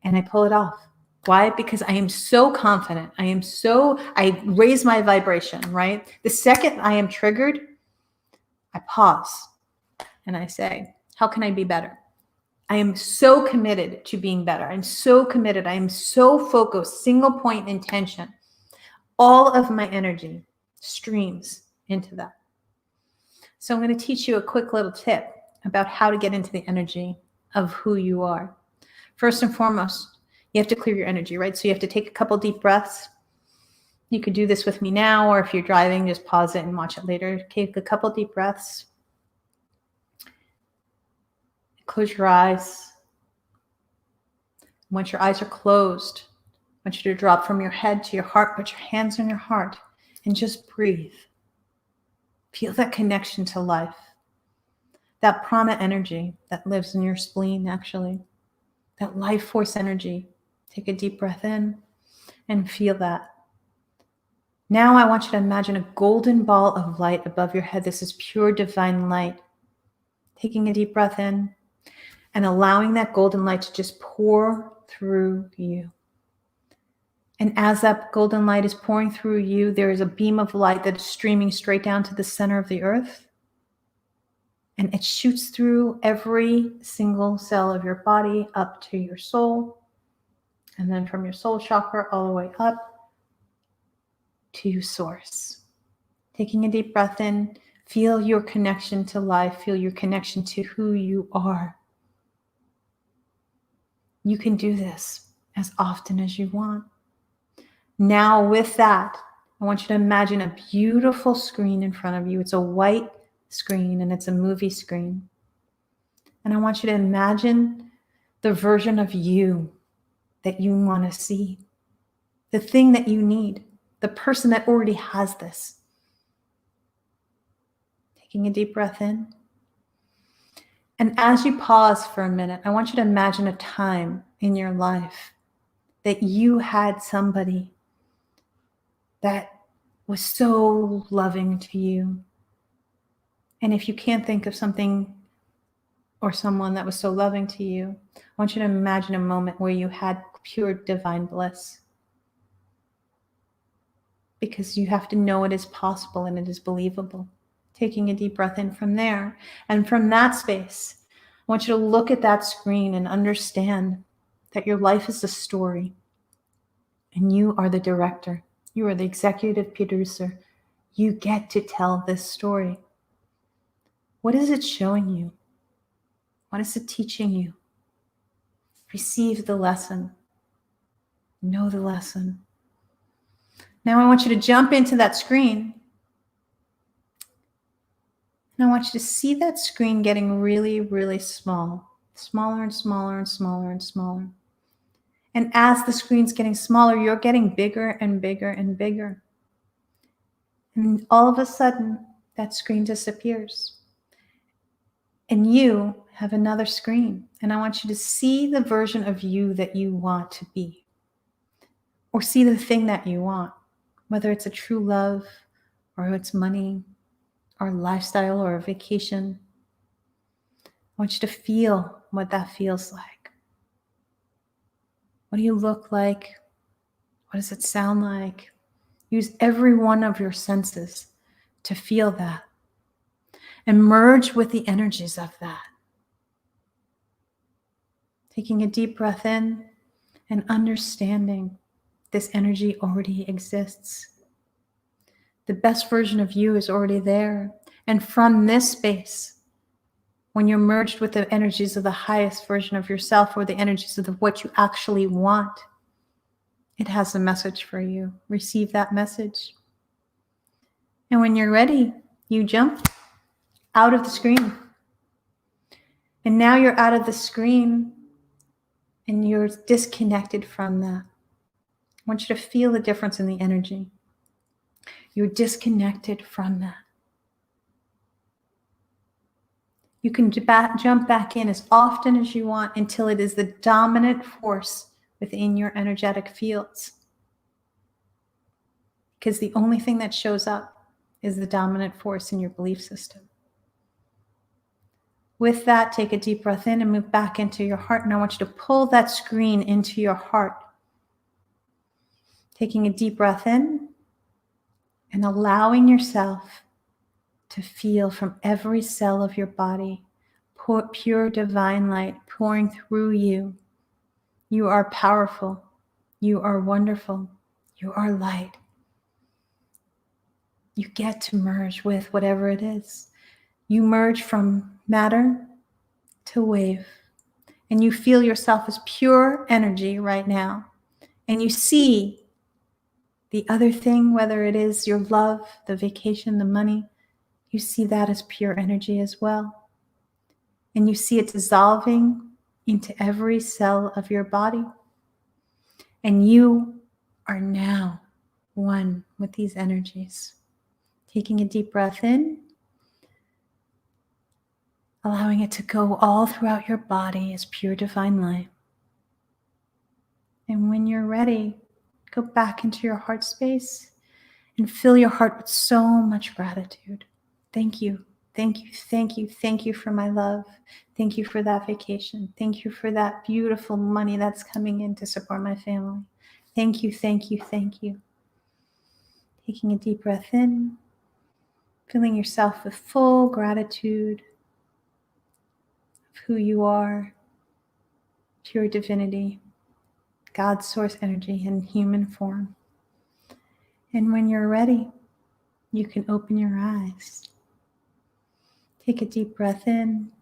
And I pull it off. Why? Because I am so confident. I raise my vibration, right? The second I am triggered, I pause and I say, how can I be better? I am so committed to being better. I'm so committed. I am so focused, single point intention. All of my energy streams into that. So I'm going to teach you a quick little tip about how to get into the energy of who you are. First and foremost, you have to clear your energy, right? So you have to take a couple deep breaths. You could do this with me now, or if you're driving, just pause it and watch it later. Take a couple deep breaths. Close your eyes. Once your eyes are closed, I want you to drop from your head to your heart, put your hands on your heart, and just breathe. Feel that connection to life. That prana energy that lives in your spleen, actually. That life force energy. Take a deep breath in and feel that. Now I want you to imagine a golden ball of light above your head. This is pure divine light. Taking a deep breath in and allowing that golden light to just pour through you. And as that golden light is pouring through you, there is a beam of light that is streaming straight down to the center of the earth. And it shoots through every single cell of your body up to your soul. And then from your soul chakra all the way up to your source. Taking a deep breath in, feel your connection to life, feel your connection to who you are. You can do this as often as you want. Now with that, I want you to imagine a beautiful screen in front of you. It's a white screen and it's a movie screen. And I want you to imagine the version of you that you want to see, the thing that you need, the person that already has this. Taking a deep breath in. And as you pause for a minute, I want you to imagine a time in your life that you had somebody that was so loving to you. And if you can't think of something or someone that was so loving to you, I want you to imagine a moment where you had pure divine bliss. Because you have to know it is possible and it is believable. Taking a deep breath in from there. And from that space, I want you to look at that screen and understand that your life is a story. And you are the director. You are the executive producer. You get to tell this story. What is it showing you? What is it teaching you? Receive the lesson. Know the lesson. Now I want you to jump into that screen And I want you to see that screen getting really, really small, smaller and smaller and smaller and smaller. And as the screen's getting smaller, you're getting bigger and bigger and bigger. And all of a sudden, that screen disappears. And you have another screen. And I want you to see the version of you that you want to be. Or see the thing that you want, whether it's a true love, or it's money, or a lifestyle, or a vacation. I want you to feel what that feels like. What do you look like? What does it sound like? Use every one of your senses to feel that. And merge with the energies of that. Taking a deep breath in and understanding this energy already exists. The best version of you is already there. And from this space, when you're merged with the energies of the highest version of yourself, or the energies of what you actually want, it has a message for you. Receive that message. And when you're ready, you jump out of the screen. And now you're out of the screen and you're disconnected from that. I want you to feel the difference in the energy. You're disconnected from that. You can jump back in as often as you want until it is the dominant force within your energetic fields. Because the only thing that shows up is the dominant force in your belief system. With that, take a deep breath in and move back into your heart. And I want you to pull that screen into your heart. Taking a deep breath in and allowing yourself to feel from every cell of your body, pure divine light pouring through you. You are powerful. You are wonderful. You are light. You get to merge with whatever it is. You merge from matter to wave. And you feel yourself as pure energy right now. And you see the other thing, whether it is your love, the vacation, the money, you see that as pure energy as well. And you see it dissolving into every cell of your body. And you are now one with these energies. Taking a deep breath in, allowing it to go all throughout your body as pure divine light. And when you're ready, go back into your heart space and fill your heart with so much gratitude. Thank you. Thank you, thank you, thank you for my love. Thank you for that vacation. Thank you for that beautiful money that's coming in to support my family. Thank you, thank you, thank you. Taking a deep breath in, filling yourself with full gratitude of who you are, pure divinity, God's source energy in human form. And when you're ready, you can open your eyes. Take a deep breath in,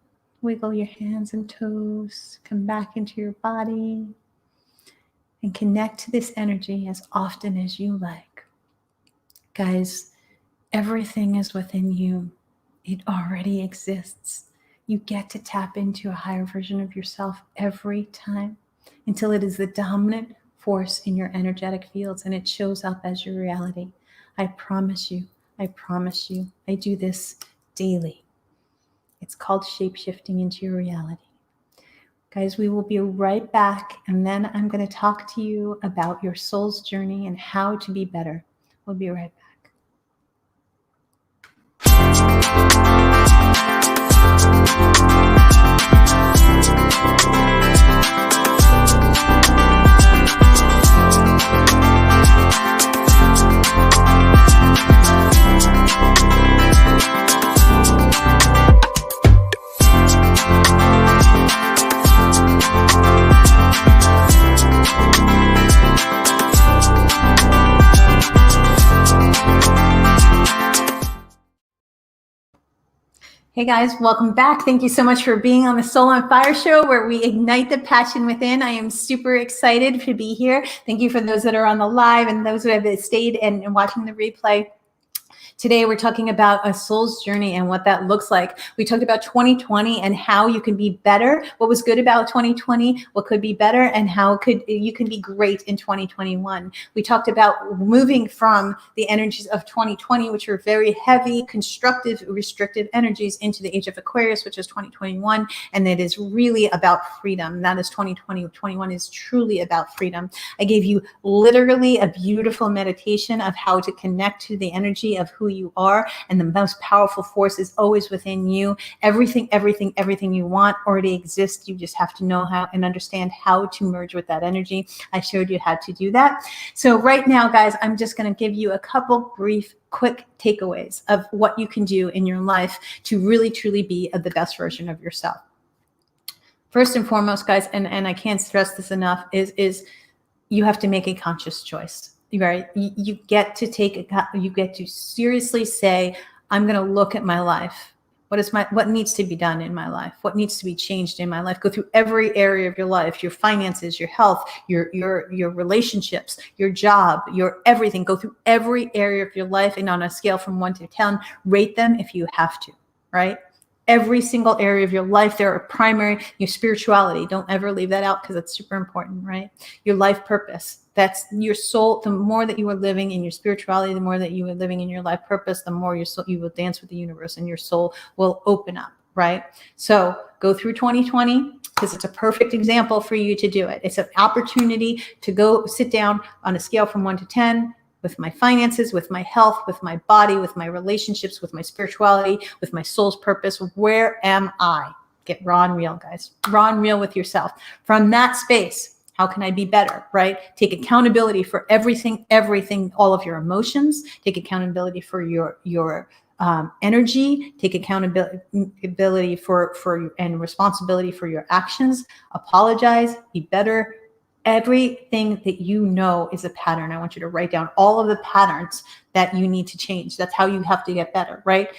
wiggle your hands and toes, come back into your body, and connect to this energy as often as you like. Guys, everything is within you. It already exists. You get to tap into a higher version of yourself every time until it is the dominant force in your energetic fields and it shows up as your reality. I promise you, I promise you, I do this daily. It's called shape-shifting into your reality. Guys, we will be right back, and then I'm going to talk to you about your soul's journey and how to be better. We'll be right back. Hey guys, welcome back. Thank you so much for being on the Soul on Fire show where we ignite the passion within. I am super excited to be here. Thank you for those that are on the live and those who have stayed and watching the replay. Today, we're talking about a soul's journey and what that looks like. We talked about 2020 and how you can be better. What was good about 2020, what could be better, and how you can be great in 2021. We talked about moving from the energies of 2020, which were very heavy, constructive, restrictive energies, into the age of Aquarius, which is 2021. And it is really about freedom. That is 2020. 21 is truly about freedom. I gave you literally a beautiful meditation of how to connect to the energy of who you are, and the most powerful force is always within you. Everything you want already exists. You just have to know how and understand how to merge with that energy. I showed you how to do that. So right now, guys, I'm just going to give you a couple brief, quick takeaways of what you can do in your life to really, truly be the best version of yourself. First and foremost, guys, and I can't stress this enough, is you have to make a conscious choice. Right? You get to seriously say, I'm going to look at my life. What needs to be done in my life? What needs to be changed in my life? Go through every area of your life, your finances, your health, your relationships, your job, your everything. Go through every area of your life, and on a scale from 1 to 10, rate them if you have to, right? Every single area of your life, there are primary, your spirituality. Don't ever leave that out, because it's super important, right? Your life purpose. That's your soul. The more that you are living in your spirituality, the more that you are living in your life purpose, the more your soul, you will dance with the universe, and your soul will open up, right? So go through 2020, because it's a perfect example for you to do it. It's an opportunity to go sit down on a scale from 1 to 10, with my finances, with my health, with my body, with my relationships, with my spirituality, with my soul's purpose. Where am I? Get raw and real, guys. Raw and real with yourself. From that space, how can I be better, right? Take accountability for everything, all of your emotions. Take accountability for your energy. Take accountability for and responsibility for your actions. Apologize. Be better. Everything that you know is a pattern. I want you to write down all of the patterns that you need to change. That's how you have to get better, right?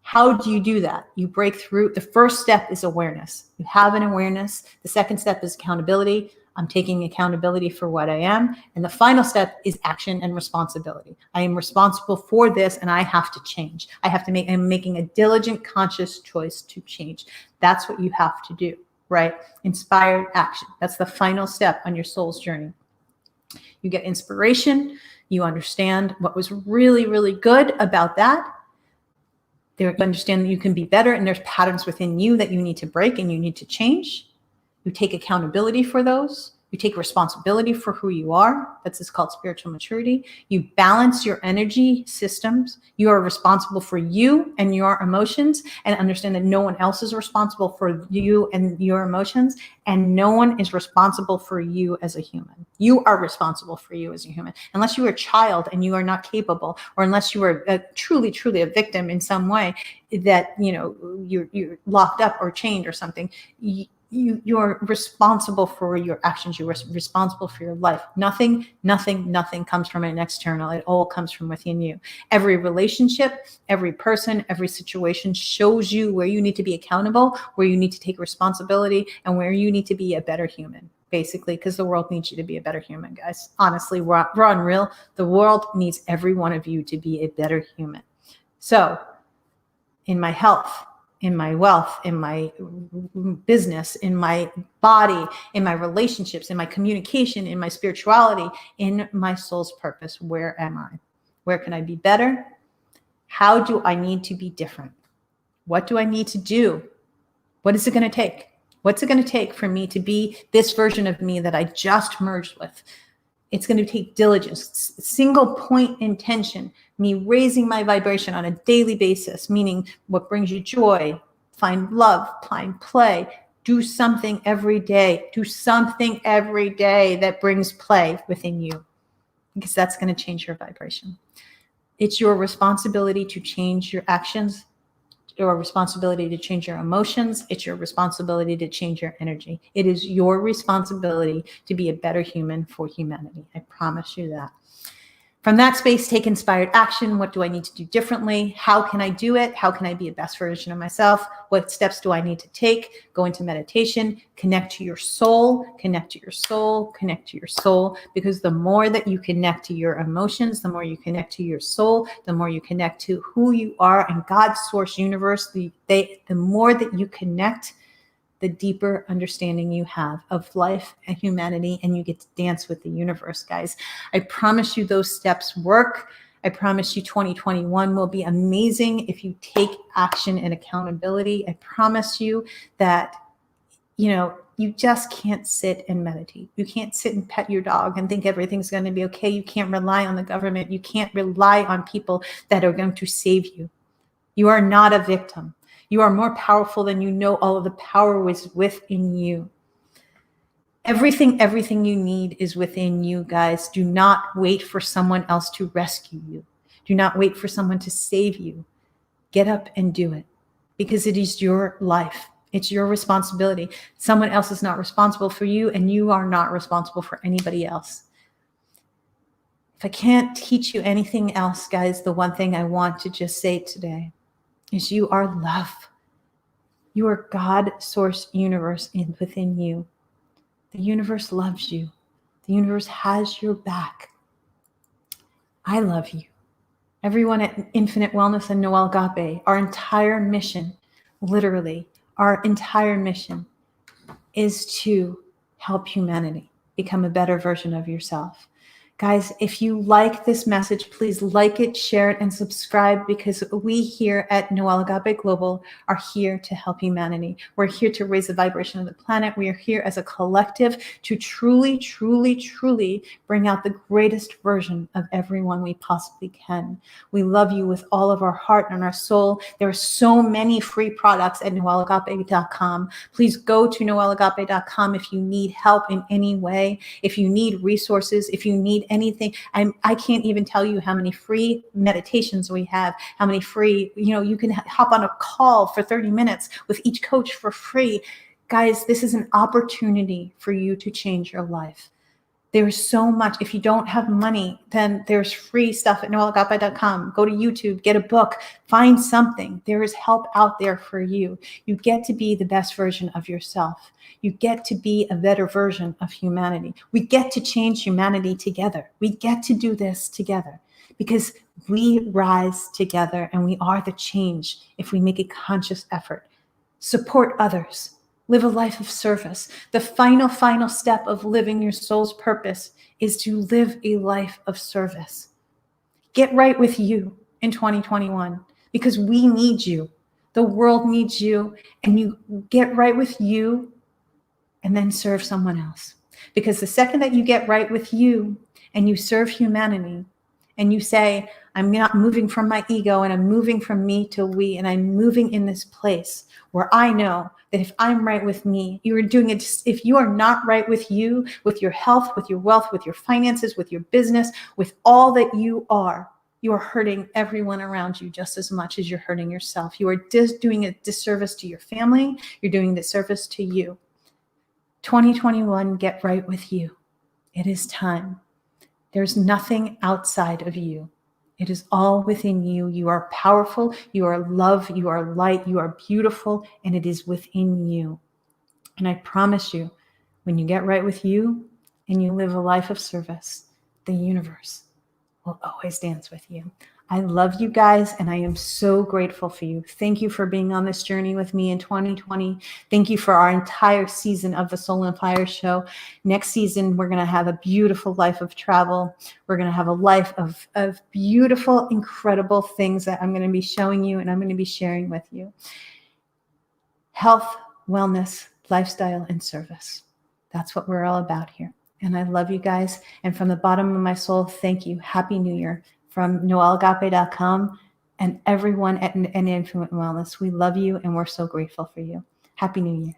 How do you do that? You break through. The first step is awareness. You have an awareness. The second step is accountability. I'm taking accountability for what I am. And the final step is action and responsibility. I am responsible for this, and I have to change. I'm making a diligent, conscious choice to change. That's what you have to do. Right? Inspired action. That's the final step on your soul's journey. You get inspiration. You understand what was really, really good about that. You understand that you can be better, and there's patterns within you that you need to break and you need to change. You take accountability for those. You take responsibility for who you are. That's called spiritual maturity. You balance your energy systems. You are responsible for you and your emotions, and understand that no one else is responsible for you and your emotions, and no one is responsible for you as a human. You are responsible for you as a human. Unless you are a child and you are not capable, or unless you are truly, truly a victim in some way that, you're locked up or chained or something, you're responsible for your actions. You're responsible for your life. Nothing comes from an external. It all comes from within you. Every relationship, every person, every situation shows you where you need to be accountable, where you need to take responsibility, and where you need to be a better human, basically, because the world needs you to be a better human, guys. Honestly, raw and real, the world needs every one of you to be a better human. So, in my health, in my wealth, in my business, in my body, in my relationships, in my communication, in my spirituality, in my soul's purpose, where am I? Where can I be better? How do I need to be different? What do I need to do? What is it going to take? What's it going to take for me to be this version of me that I just merged with? It's going to take diligence, single point intention, me raising my vibration on a daily basis, meaning what brings you joy, find love, find play, do something every day. Do something every day that brings play within you, because that's going to change your vibration. It's your responsibility to change your actions, your responsibility to change your emotions. It's your responsibility to change your energy. It is your responsibility to be a better human for humanity. I promise you that. From that space, take inspired action. What do I need to do differently? How can I do it? How can I be a best version of myself? What steps do I need to take? Go into meditation, connect to your soul, connect to your soul, connect to your soul. Because the more that you connect to your emotions, the more you connect to your soul, the more you connect to who you are and God's source universe, the more that you connect, the deeper understanding you have of life and humanity, and you get to dance with the universe, guys. I promise you those steps work. I promise you 2021 will be amazing if you take action and accountability. I promise you that, you just can't sit and meditate. You can't sit and pet your dog and think everything's going to be okay. You can't rely on the government. You can't rely on people that are going to save you. You are not a victim. You are more powerful than you know. All of the power is within you. Everything you need is within you, guys. Do not wait for someone else to rescue you. Do not wait for someone to save you. Get up and do it, because it is your life. It's your responsibility. Someone else is not responsible for you, and you are not responsible for anybody else. If I can't teach you anything else, guys, the one thing I want to just say today is you are love. You are God source universe within you. The universe loves you. The universe has your back. I love you. Everyone at Infinite Wellness and Noelle Agape, our entire mission, literally, our entire mission is to help humanity become a better version of yourself. Guys, if you like this message, please like it, share it, and subscribe, because we here at Noelle Agape Global are here to help humanity. We're here to raise the vibration of the planet. We are here as a collective to truly, truly, truly bring out the greatest version of everyone we possibly can. We love you with all of our heart and our soul. There are so many free products at noelleagape.com. Please go to noelleagape.com if you need help in any way, if you need resources, if you need anything. I can't even tell you how many free meditations we have, how many free, you can hop on a call for 30 minutes with each coach for free. Guys, this is an opportunity for you to change your life. There's so much. If you don't have money, then there's free stuff at noelleagape.com. Go to YouTube, get a book, find something. There is help out there for you. You get to be the best version of yourself. You get to be a better version of humanity. We get to change humanity together. We get to do this together because we rise together, and we are the change if we make a conscious effort. Support others. Live a life of service. The final step of living your soul's purpose is to live a life of service. Get right with you in 2021, because we need you. The world needs you, and you get right with you and then serve someone else. Because the second that you get right with you and you serve humanity and you say, I'm not moving from my ego, and I'm moving from me to we, and I'm moving in this place where I know that if I'm right with me, you are doing it. If you are not right with you, with your health, with your wealth, with your finances, with your business, with all that you are hurting everyone around you just as much as you're hurting yourself. You are doing a disservice to your family. You're doing a disservice to you. 2021, get right with you. It is time. There's nothing outside of you. It is all within you. You are powerful. You are love. You are light. You are beautiful. And it is within you. And I promise you, when you get right with you and you live a life of service, the universe will always dance with you. I love you guys, and I am so grateful for you. Thank you for being on this journey with me in 2020. Thank you for our entire season of the Soul and Fire Show. Next season, we're going to have a beautiful life of travel. We're going to have a life of beautiful, incredible things that I'm going to be showing you and I'm going to be sharing with you. Health, wellness, lifestyle, and service. That's what we're all about here. And I love you guys. And from the bottom of my soul, thank you. Happy New Year. From noelleagape.com and everyone at Infinite Wellness. We love you, and we're so grateful for you. Happy New Year.